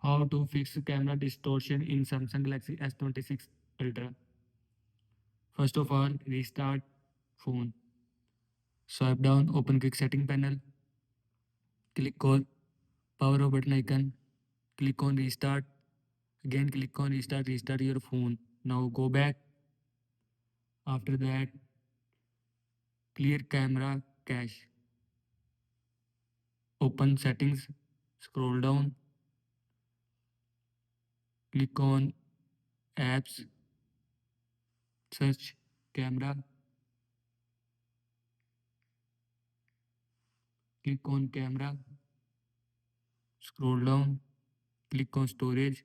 How to fix camera distortion in Samsung Galaxy S26 Ultra. First of all, restart phone. Swipe down, open quick setting panel. Click on power off button icon. Click on restart. Again click on restart, restart your phone. Now go back. After that, clear camera cache. Open settings, scroll down, click on apps, search camera, click on camera, scroll down, click on storage.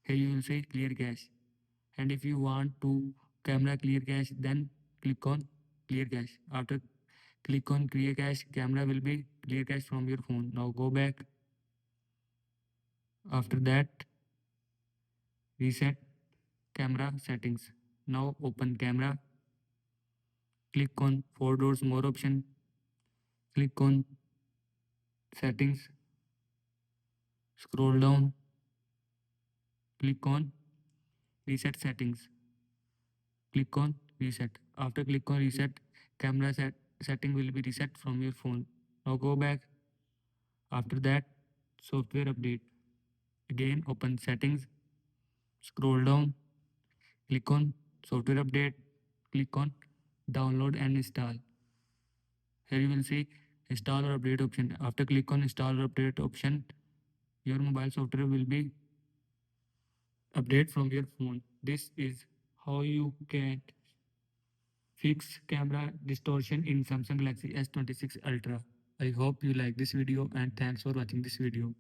Here you will see clear cache. And if you want to camera clear cache, then click on clear cache. After click on clear cache, camera will be clear cache from your phone. Now go back. After that, reset camera settings. Now open camera. Click on 4 dots more option. Click on settings. Scroll down. Click on reset settings. Click on reset. After click on reset, camera setting will be reset from your phone. Now go back. After that, software update. Again open settings. Scroll down. Click on software update. Click on download and install. Here you will see install or update option. After click on install or update option, your mobile software will be update from your phone. This is how you can fix camera distortion in Samsung Galaxy S26 Ultra. I hope you like this video and thanks for watching this video.